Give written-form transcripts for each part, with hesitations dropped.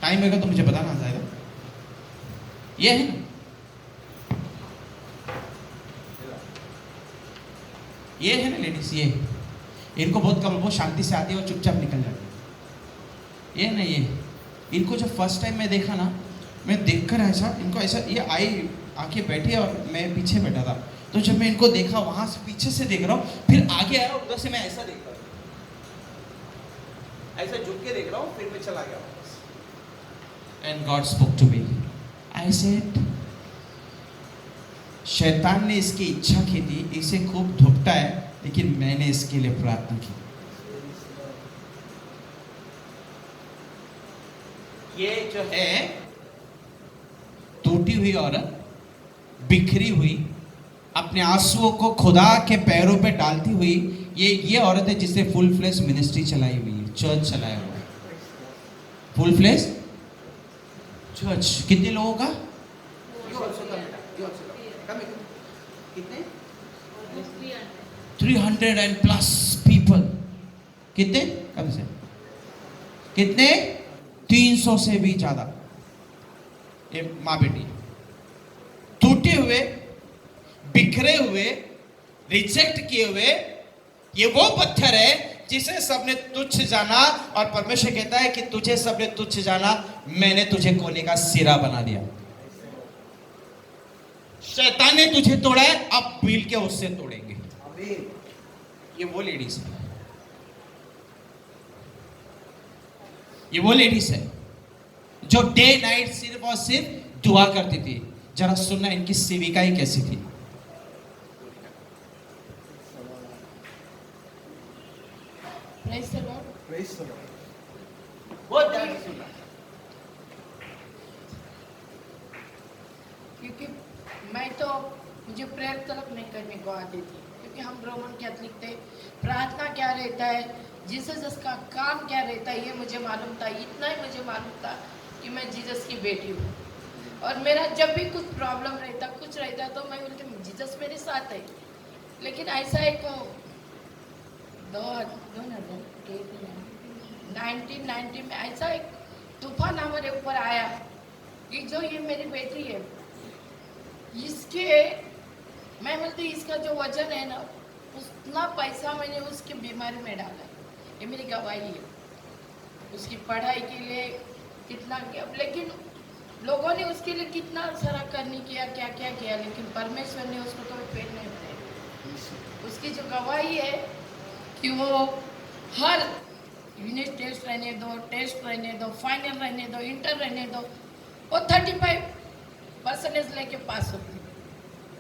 Time होगा तो मुझे बताना जाएगा। ये है ना, ये है ना लेडीज, ये इनको बहुत कम, बहुत शांति से आती है और चुपचाप निकल जाती है। ये ना, ये इनको जब फर्स्ट टाइम मैं देखा ना, मैं देखकर ऐसा, इनको ऐसा, ये आई आके बैठे और मैं पीछे बैठा था, तो जब मैं इनको देखा वहां से पीछे से देख रहा हूँ, फिर आगे आया उधर से मैं ऐसा देख रहा हूँ, ऐसा झुक के देख रहा हूँ, फिर मैं चला गया वापस। And God spoke to me, I said शैतान ने इसकी इच्छा की थी, इसे खूब धुपटा है, लेकिन मैंने इसके लिए प्रार्थना की। ये जो है टूटी हुई औरत, बिखरी हुई, अपने आंसुओं को खुदा के पैरों पे डालती हुई, ये औरत है जिसने फुल फ्लेश मिनिस्ट्री चलाई हुई है, चर्च चलाया हुआ है, फुल फ्लेश चर्च। कितने लोगों का? कितने? 300 एंड प्लस पीपल। कितने? कब से? कितने? 300 से भी ज्यादा। ये माँ बेटी टूटे हुए, बिखरे हुए, रिजेक्ट किए हुए, ये वो पत्थर है जिसे सबने तुच्छ जाना, और परमेश्वर कहता है कि तुझे सबने तुच्छ जाना, मैंने तुझे कोने का सिरा बना दिया। शैतान ने तुझे तोड़ा है, अब मिल के उससे तोड़ेंगे। ये वो लेडीज है, ये वो लेडीज है जो डे नाइट सिर्फ और सिर्फ दुआ करती थी। जरा सुनना इनकी सेविकाएं कैसी थी। बहुत ध्यान से सुनना, क्योंकि मैं तो, मुझे प्रेयर तक नहीं करने को आती थी, क्योंकि हम रोमन कैथलिक थे। प्रार्थना क्या रहता है, जीसस का काम क्या रहता है, ये मुझे मालूम था। इतना ही मुझे मालूम था कि मैं जीसस की बेटी हूँ, और मेरा जब भी कुछ प्रॉब्लम रहता, कुछ रहता, तो मैं बोलती जीसस मेरे साथ है। लेकिन ऐसा एक 1990 में ऐसा एक तूफान हमारे ऊपर आया कि जो ये मेरी बेटी है, इसके, मैं बोलती इसका जो वजन है ना, उतना पैसा मैंने उसकी बीमारी में डाला। ये मेरी गवाही है। उसकी पढ़ाई के लिए कितना किया, लेकिन लोगों ने उसके लिए कितना सारा करने किया, क्या क्या किया, लेकिन परमेश्वर ने उसको कभी पेट नहीं भरे। उसकी जो गवाही है कि वो हर यूनिट टेस्ट रहने दो, टेस्ट रहने दो, फाइनल रहने दो, इंटर रहने दो, वो 35% लेके पास होती।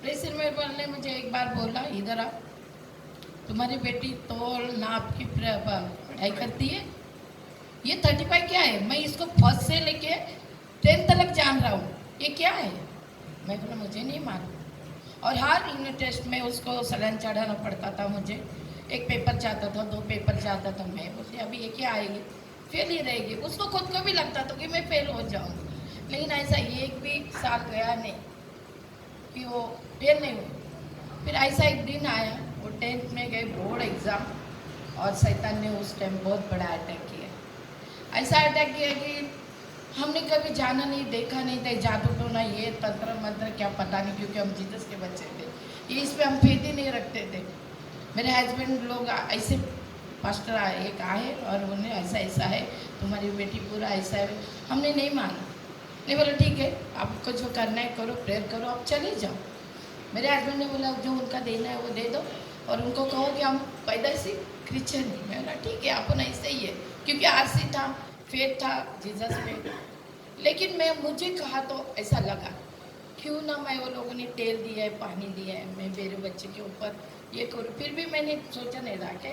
प्रिंसिपल ने मुझे एक बार बोला, इधर आ, तुम्हारी बेटी तोल नाप की पढ़ाई करती है, ये 35 क्या है? मैं इसको फर्स्ट से लेके 10th तक जान रहा हूँ, ये क्या है? मैं बोला मुझे नहीं मालूम। और हर यूनिट टेस्ट में उसको सलाइन चढ़ाना पड़ता था मुझे। एक पेपर चाहता था, 2 पेपर चाहता था, मैं बोलती अभी ये क्या आएगी, फेल ही रहेगी। उसको खुद को भी लगता था कि मैं फेल हो जाऊँगी, लेकिन ऐसा एक भी साल गया नहीं कि वो फेल नहीं हुई। फिर ऐसा एक दिन आया, वो 10th में गए बोर्ड एग्ज़ाम, और शैतान ने उस टाइम बहुत बड़ा अटैक किया। ऐसा अटैक किया कि हमने कभी जाना नहीं, देखा नहीं था, जादू टोना, ये तंत्र मंत्र क्या पता नहीं, क्योंकि हम जीसस के बच्चे थे, ये इस पर हम फेथ ही नहीं रखते थे। मेरे हस्बैंड लोग ऐसे पास्टर आए, एक आए और उन्हें ऐसा ऐसा है, तुम्हारी बेटी पूरा ऐसा है। हमने नहीं माना, नहीं बोला ठीक है, आपको जो करना है करो, प्रेयर करो, आप चले जाओ। मेरे हस्बैंड ने बोला जो उनका देना है वो दे दो, और उनको कहो कि हम पैदाइशी क्रिश्चियन नहीं। मैं बोला ठीक है, अपन ऐसे ही है, क्योंकि आरसी था, फेथ था जीसस में। लेकिन मुझे कहा तो ऐसा लगा, क्यों ना मैं, वो लोगों ने तेल दिया है, पानी दिया है, मैं मेरे बच्चे के ऊपर ये करूँ। फिर भी मैंने सोचा नहीं, रहा के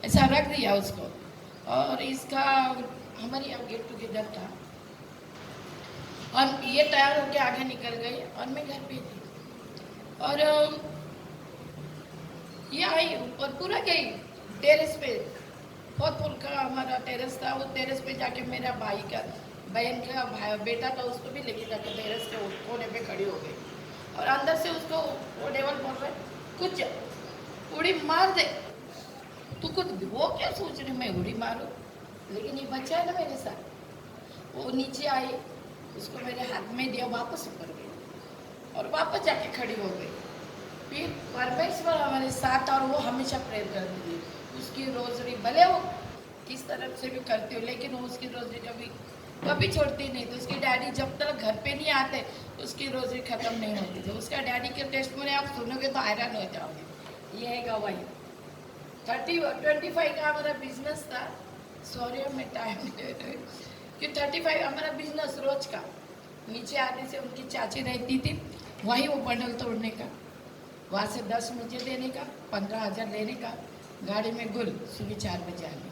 ऐसा रख दिया उसको। और इसका हमारे यहाँ गेट टुगेदर था, और ये तैयार होके आगे निकल गई, और मैं घर पे थी, और ये आई और पूरा गई टेरेस पे, बहुत फुल का हमारा टेरेस था। वो टेरेस पे जाके मेरा भाई का, बहन का बेटा था, उसको भी लेके जाके टेरेस के कोने पे खड़ी हो गई, और अंदर से उसको वो डेवल बोल रहे कुछ उड़ी मार दे। तू कुछ वो क्या सोच रही मैं उड़ी मारूं, लेकिन ये बच्चा है ना मेरे साथ, वो नीचे आई, उसको मेरे हाथ में दिया, वापस ऊपर गई और वापस जाके खड़ी हो गई। फिर परमेश्वर हमारे साथ, और वो हमेशा प्रेयर करती थी। उसकी रोजरी भले वो किस तरफ से भी करती हो, लेकिन वो उसकी रोजरी कभी कभी छोड़ती नहीं थी। उसके डैडी जब तक घर पे नहीं आते उसकी रोजरी खत्म नहीं होती थी। उसका डैडी के टेस्ट में आप सुनोगे तो हैरान हो जाओगे। ये है गवाही। 25 का हमारा बिजनेस था। सॉरी मैं टाइम ले रही हूँ कि 35 हमारा बिजनेस रोज का। नीचे आने से उनकी चाची रहती थी, वहीं वो बंडल तोड़ने का, वहाँ से 10 मुझे देने का, 15,000 लेने का, गाड़ी में गुल, सुबह 4 बजे आने।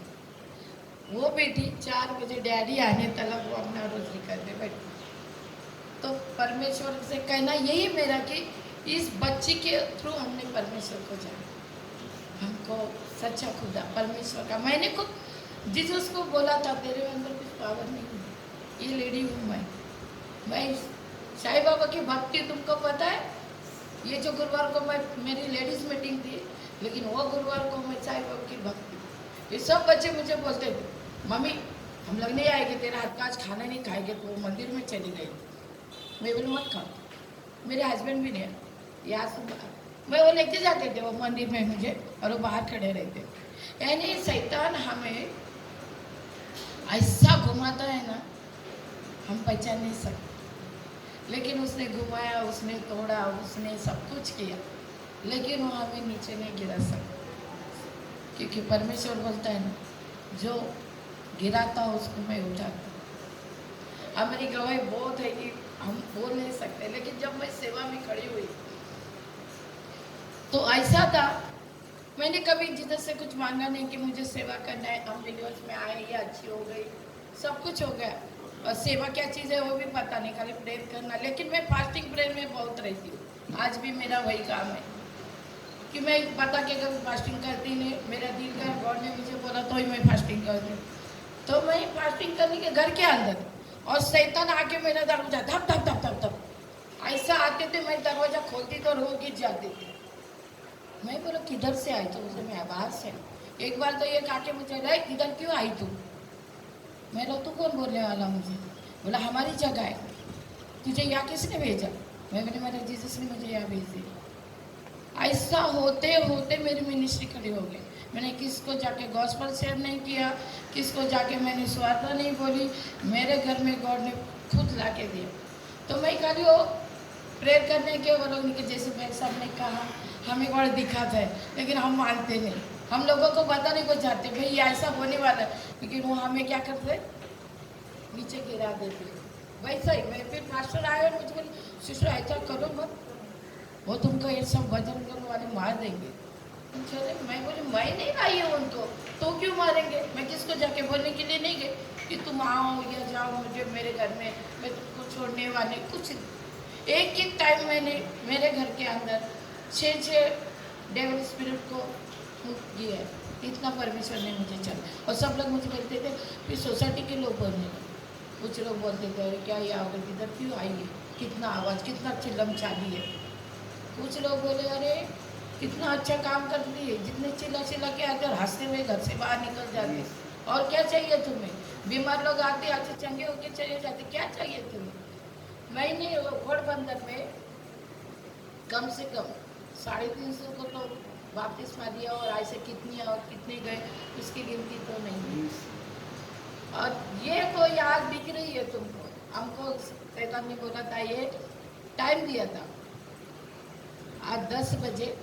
वो बेटी 4 बजे डैडी आने तक वो अपना रोजरी करते बैठी। तो परमेश्वर से कहना यही मेरा कि इस बच्ची के थ्रू हमने परमेश्वर को जाना, हमको सच्चा खुदा परमेश्वर का। मैंने खुद जीसस को बोला था तेरे अंदर कुछ पावर नहीं है, ये लेडी हूँ मैं साईं बाबा की भक्ति तुमको पता है। ये जो गुरुवार को मैं मेरी लेडीज मीटिंग थी, लेकिन वो गुरुवार को मैं साईं बाबा की भक्ति, ये सब बच्चे मुझे बोलते थे मम्मी हम लोग नहीं आएंगे, तेरा हाथ का आज खाना नहीं खाएंगे। तो वो मंदिर में चली गई। मैं बोली मत खाओ। मेरे हस्बैंड भी नहीं, यहाँ से मैं वो लेके जाते थे वो मंदिर में मुझे, और वो बाहर खड़े रहते। यानी शैतान हमें ऐसा घुमाता है ना, हम पहचान नहीं सकते। लेकिन उसने घुमाया, उसने तोड़ा, उसने सब कुछ किया, लेकिन वो हमें नीचे नहीं गिरा सकता। क्योंकि परमेश्वर बोलता है ना, जो गिराता उसको मैं उठाता। हमारी गवाही बहुत है कि हम बोल नहीं सकते, लेकिन जब मैं सेवा में खड़ी हुई तो ऐसा था, मैंने कभी जिधर से कुछ मांगा नहीं कि मुझे सेवा करना है। हम वीडियोस में आए, ये अच्छी हो गई, सब कुछ हो गया, और सेवा क्या चीज़ है वो भी पता नहीं, खाली प्रेयर करना। लेकिन मैं फास्टिंग प्रेयर में बहुत रहती हूँ, आज भी मेरा वही काम है कि मैं पता कि अगर फास्टिंग करती नहीं, मेरा दिल का गॉड ने मुझे बोला तो ही मैं फास्टिंग करती हूँ। तो मैं फास्टिंग करने के घर के अंदर, और शैतान आके मेरा दरवाजा धप धप धप धप धप ऐसा आते थे, मैं दरवाजा खोलती तो रो गिर जाती थी। मैं बोला किधर से आई? तो उसे मैं बाहर से। एक बार तो ये काके मुझे लाई, इधर क्यों आई तू? मैं बोला तू कौन बोलने वाला मुझे? बोला हमारी जगह है, तुझे यहाँ किसने भेजा? मैं बोले मेरे जीसस ने मुझे यहाँ भेज दिया। ऐसा होते होते मेरी मिनिस्ट्री खड़ी हो गई। मैंने किसको जाके गॉस्पेल शेयर नहीं किया, किसको जाके मैंने स्वार्थ नहीं बोली, मेरे घर में गॉड ने खुद ला के दिया। तो मैं खाली वो प्रेयर करने के वो लोग के जैसे भाई साहब ने कहा हमें बड़ा दिखाता है, लेकिन हम मानते नहीं। हम लोगों को बताने को चाहते भाई ऐसा होने वाला है, लेकिन वो हमें क्या करते, नीचे गिरा देते। वैसा ही मैं फिर पास्टर आया और मुझे बोली सिस्टर ऐसा करो मत, वो तुमको ये सब वजन करने वाले मार देंगे। चले मैं बोली मैं नहीं लाई हूँ उनको, तो क्यों मारेंगे? मैं किसको जाके बोलने के लिए नहीं गई कि तुम आओ या जाओ मुझे मेरे घर में, मैं तुमको छोड़ने वाले कुछ। एक ही टाइम मैंने मेरे घर के अंदर 6 डेविल स्पिरिट को किया है, इतना परमेश्वर ने मुझे चला। और सब लोग मुझे बोलते थे, फिर सोसाइटी के लोग बोलने लगे, कुछ लोग बोलते थे अरे क्या ये औरत इधर क्यों आई है, कितना आवाज़, कितना चिल्लम चाली है। कुछ लोग बोले अरे कितना अच्छा काम करती है, जितने चिल्ला चिल्ला के आते और हंसते हुए घर से बाहर निकल जाते, और क्या चाहिए तुम्हें? बीमार लोग आते अच्छे चंगे होके चले जाते, क्या चाहिए तुम्हें? मैंने घोड़बंदर में कम से कम 350 को तो बपतिस्मा दिया, और ऐसे कितनी और कितने गए उसकी गिनती तो नहीं है। और ये तो याद दिख रही है तुमको, हमको शैतान ने बोला था, ये टाइम दिया था आज 10 बजे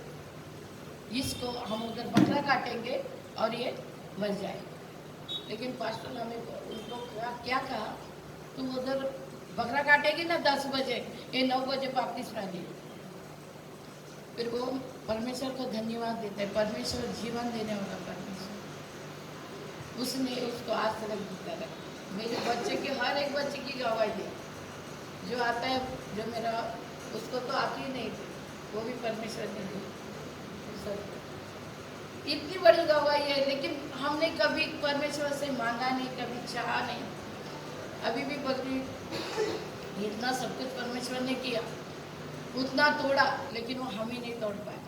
इसको हम उधर बकरा काटेंगे और ये मर जाए। लेकिन पास्टर ने हमें उनको क्या कहा, तुम उधर बकरा काटेगी ना 10 बजे, ये 9 बजे वापिस आ जाए। फिर वो परमेश्वर को धन्यवाद देते हैं, परमेश्वर जीवन देने वाला परमेश्वर, उसने उसको आज तक जीता रहा। मेरे बच्चे के हर एक बच्चे की गवाही दी, जो आता है जो मेरा उसको तो आती ही नहीं थी, वो भी परमेश्वर ने दी। इतनी बड़ी गवाही है, लेकिन हमने कभी परमेश्वर से मांगा नहीं, कभी चाहा नहीं। अभी भी बोलती इतना सब कुछ परमेश्वर ने किया, उतना तोड़ा, लेकिन वो हम ही नहीं तोड़ पाए।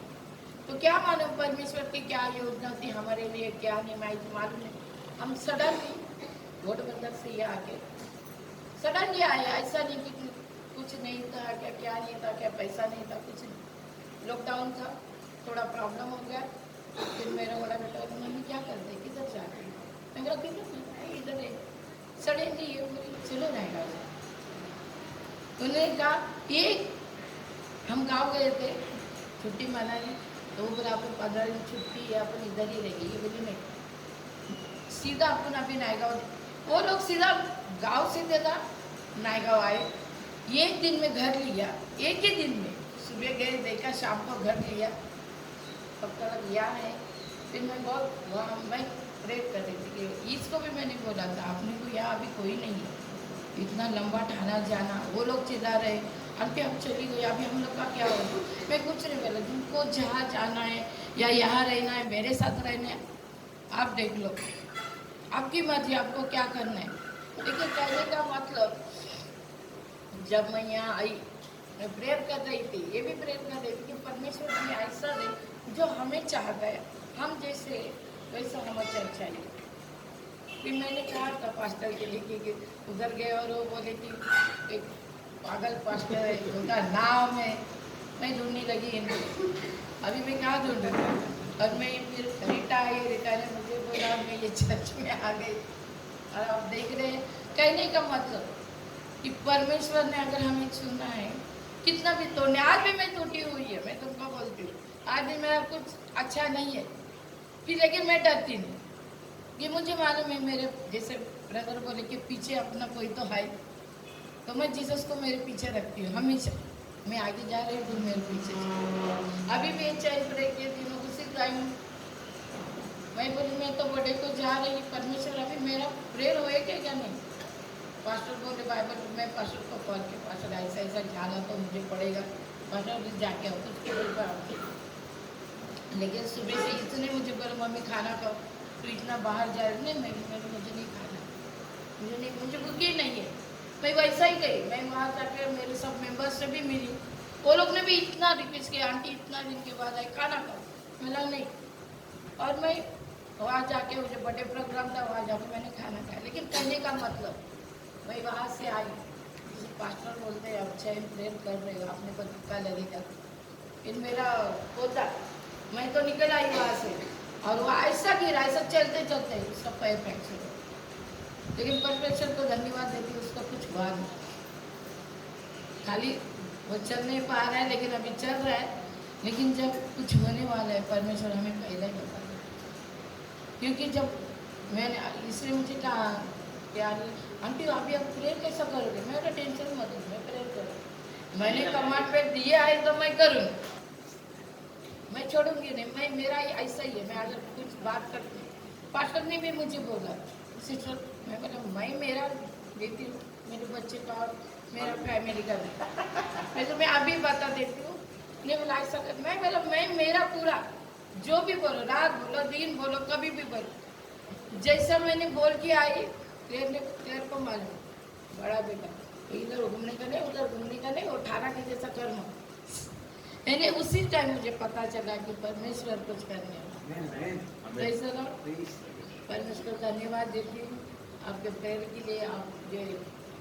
तो क्या मालूम परमेश्वर की क्या योजना थी हमारे लिए, क्या नहीं मालूम नहीं। हम सडनली घोड़बंदर से ये आके सडनली आया, ऐसा नहीं कि कुछ नहीं था क्या नहीं था, क्या पैसा नहीं था, कुछ नहीं। लॉकडाउन था, थोड़ा प्रॉब्लम हो गया। फिर मेरा बड़ा बेटा बोला, मम्मी क्या करते, किधर जाते? मैं बोला किधर नहीं, इधर है। सडनली ये बोली चलो रहेगा। उन्होंने कहा ये हम गाँव गए थे छुट्टी मनाने, तो वो बोला अपन 15 दिन छुट्टी है, अपन इधर ही रहेगी। ये बोली नहीं, सीधा अपन अभी नायगांव। वो लोग सीधा गांव से था नायगांव आए, एक दिन में घर लिया, एक ही दिन में। सुबह गए, देखा, शाम को घर लिया, पक्का लग यहाँ है। फिर मैं बहुत वहाँ मैं प्रेयर कर रही थी कि इसको भी मैंने बोला था, आपने को यहाँ अभी कोई नहीं है, इतना लंबा ठाना जाना। वो लोग चिल्ला रहे, आंटी अब चली गई, अभी हम लोग का क्या होगा? मैं कुछ नहीं बोला, तुमको जहाँ जाना है या यहाँ रहना है, मेरे साथ रहना है, आप देख लो, आपकी मर्जी, आपको क्या करना है। लेकिन कहने का मतलब, जब मैं यहाँ आई, मैं प्रेयर कर रही थी, ये भी प्रेयर कर रही थी कि परमेश्वर हमें ऐसा दे जो हमें चाहता है, हम जैसे वैसा हमारा चर्चा है। फिर मैंने कहा था पास्टर के लिए कि उधर गए और वो बोले कि एक पागल पास्टर है, उनका नाम है। मैं ढूंढने लगी इनको, अभी मैं कहाँ ढूंढ रही हूँ। और मैं फिर रीटा आई, रीटा ने मुझे बोला, मैं ये चर्च में आ गई। और आप देख रहे हैं, कहने का मतलब कि परमेश्वर ने अगर हमें चुना है, कितना भी तोड़ने, आज भी मैं टूटी हुई है, मैं तुमको बोलती हूँ, आज भी मेरा कुछ अच्छा नहीं है, फिर लेकिन मैं डरती नहीं। ये मुझे मालूम है, मेरे जैसे ब्रदर बोले कि पीछे अपना कोई तो है, तो मैं जीसस को मेरे पीछे रखती हूँ हमेशा। मैं आगे जा रही हूँ, मेरे पीछे अभी भी चाय ब्रेक के दिनों को सिर्फ आई हूँ। मैं बोली मैं तो बड़े को जा रही, परमेश्वर अभी मेरा प्रेयर होएगा क्या नहीं? पास्टर बोले बाइबल, मैं पास्टर को कॉल किया, पास्टर ऐसा ऐसा जाना तो मुझे पड़ेगा, पास्टर जाके आओ उसके बोल पर। लेकिन सुबह से इसने मुझे बोला, मम्मी खाना खाओ, तो इतना बाहर जा रही नहीं, मैं मुझे नहीं खाना, मुझे भूख ही नहीं है। मैं वैसा ही गई, मैं वहाँ जाकर मेरे सब मेंबर्स से भी मिली, वो लोग ने भी इतना रिक्वेस्ट किया, आंटी इतना दिन के बाद आए, खाना खाओ। मैं नहीं, और मैं वहाँ जाके, मुझे बर्थडे प्रोग्राम था, वहाँ जाके मैंने खाना खाया। लेकिन कहने का मतलब, मैं वहाँ से आई, किसी पास्टर बोलते हैं अच्छा प्रेयर कर रहे हो, आपने को धक्का लगेगा। फिर मेरा पोता, मैं तो निकल आई वहाँ से, और वो ऐसा गिरा, ऐसा चलते चलते उसका पैर फ्रैक्चर। लेकिन परमेश्वर को धन्यवाद देती, उसका कुछ हुआ नहीं, खाली वो चल नहीं पा रहा है, लेकिन अभी चल रहा है। लेकिन जब कुछ होने वाला है, परमेश्वर हमें पहले ही बता दें। क्योंकि जब मैंने, इसलिए मुझे कहा क्या आंटी अभी आप प्रेयर कैसा करोगे? मैं तो टेंशन मत लो, मैं प्रेयर करूँ, मैंने कमांड पे दिया है तो मैं करूँ, मैं छोड़ूंगी नहीं। मैं मेरा ऐसा ही है, मैं अगर कुछ बात करती, पास्टर ने भी मुझे बोला सिस्टर, मैं बोला मैं मेरा बेटी, मेरे बच्चे का और मेरा फैमिली का मैं तो मैं अभी बता देती हूँ, नहीं बोला ऐसा कर, मैं बोला मैं मेरा पूरा जो भी बोलो, रात बोलो दिन बोलो, कभी भी बोलो, जैसा मैंने बोल के आई, तेरे को मालूम बड़ा बेटा, इधर घूमने का नहीं, उधर घूमने का नहीं, वो 18 के जैसा कर्म। मैंने उसी टाइम मुझे पता चला कि परमेश्वर कुछ करने। परमेश्वर धन्यवाद देती हूँ आपके प्रेयर के लिए, आप जो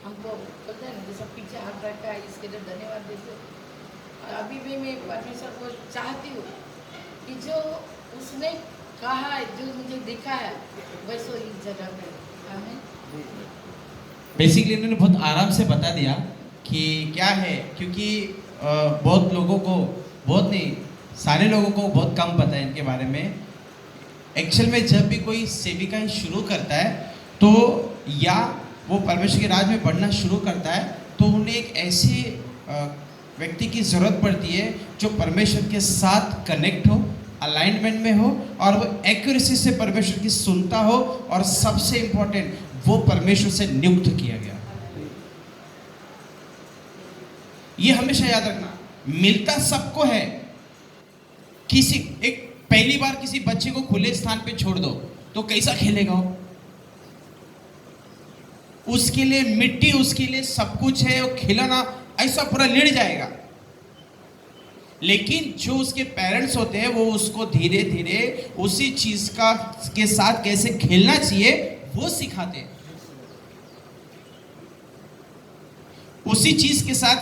हमको बोलते हैं ना, जैसा पीछे हाथ रखा है, इसके लिए धन्यवाद देती हूँ। और अभी भी मैं परमेश्वर को चाहती हूँ कि जो उसने कहा है, जो मुझे दिखा है, वैसे इस जगह पे हमें बेसिकली इन्होंने बहुत आराम से बता दिया कि क्या है, क्योंकि बहुत लोगों को, बहुत नहीं सारे लोगों को बहुत कम पता है इनके बारे में। एक्चुअल में जब भी कोई सेविकाएं शुरू करता है, तो या वो परमेश्वर के राज में बढ़ना शुरू करता है, तो उन्हें एक ऐसे व्यक्ति की ज़रूरत पड़ती है जो परमेश्वर के साथ कनेक्ट हो, अलाइनमेंट में हो, और वो एक्यूरेसी से परमेश्वर की सुनता हो, और सबसे इम्पोर्टेंट वो परमेश्वर से नियुक्त किया गया। ये हमेशा याद रखना, मिलता सबको है। किसी एक पहली बार किसी बच्चे को खुले स्थान पे छोड़ दो तो कैसा खेलेगा वो? उसके लिए मिट्टी, उसके लिए सब कुछ है, वो खिलाना ऐसा पूरा लिड़ जाएगा। लेकिन जो उसके पेरेंट्स होते हैं, वो उसको धीरे धीरे उसी चीज का के साथ कैसे खेलना चाहिए वो सिखाते हैं। उसी चीज के साथ